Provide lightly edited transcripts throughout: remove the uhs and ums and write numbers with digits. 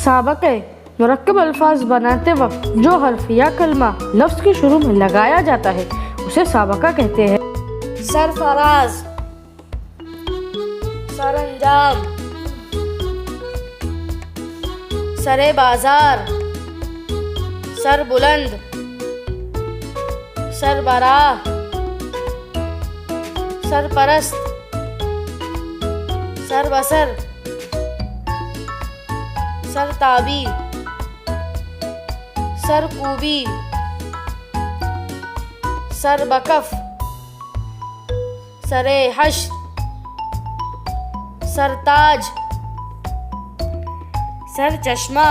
साबक़े मुरक्कब अल्फाज बनाते वक्त जो हर्फ या कलमा लफ्ज़ के शुरू में लगाया जाता है उसे साबक़ा कहते हैं। सरफराज, सरंजाम, सरे बाजार, सर बुलंद, सरबराह, सरपरस्त, सरबसर, सरताबी, सरकूबी, सरबकफ, सरे हश्र, सरताज, सरचश्मा,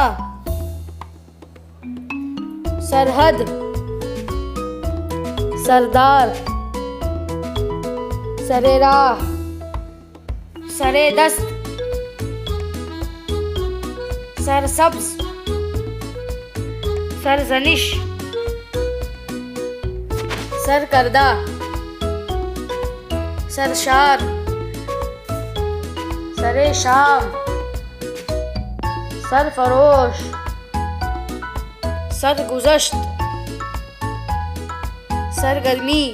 सरहद, सरदार, सरे राह, सरे दस्त, सरसब्ज, सरजनिश, सरकर्दा, सरशार, सरे शाम, सरफरोश, सरगुज़श्त, सरगर्मी,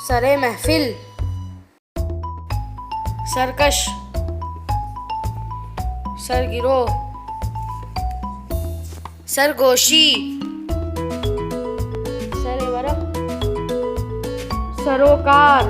सरे महफिल, सरकश, सरगिरोह, सरगोशी, सरे वरक, सरोकार,